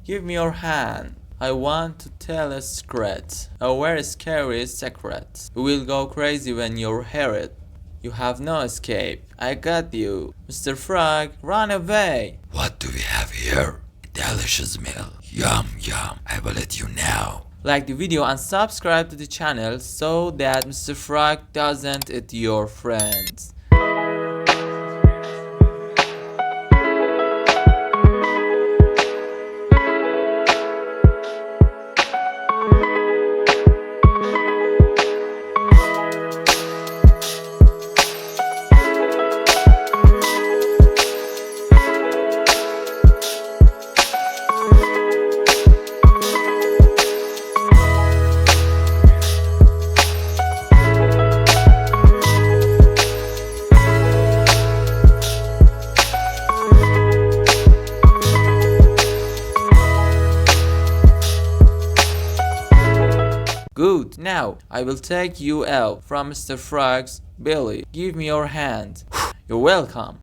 Give me your hand. I want to tell a secret. A very scary secret. You will go crazy when you hear it. You have no escape. I got you. Mr. Frog, run away. What do we have here? Delicious meal. Yum yum. I will let you now. Like the video and subscribe to the channel so that Mr. Frog doesn't eat your friends. Good, now I will take you out from Mr. Frog's belly. Give me your hand. You're welcome.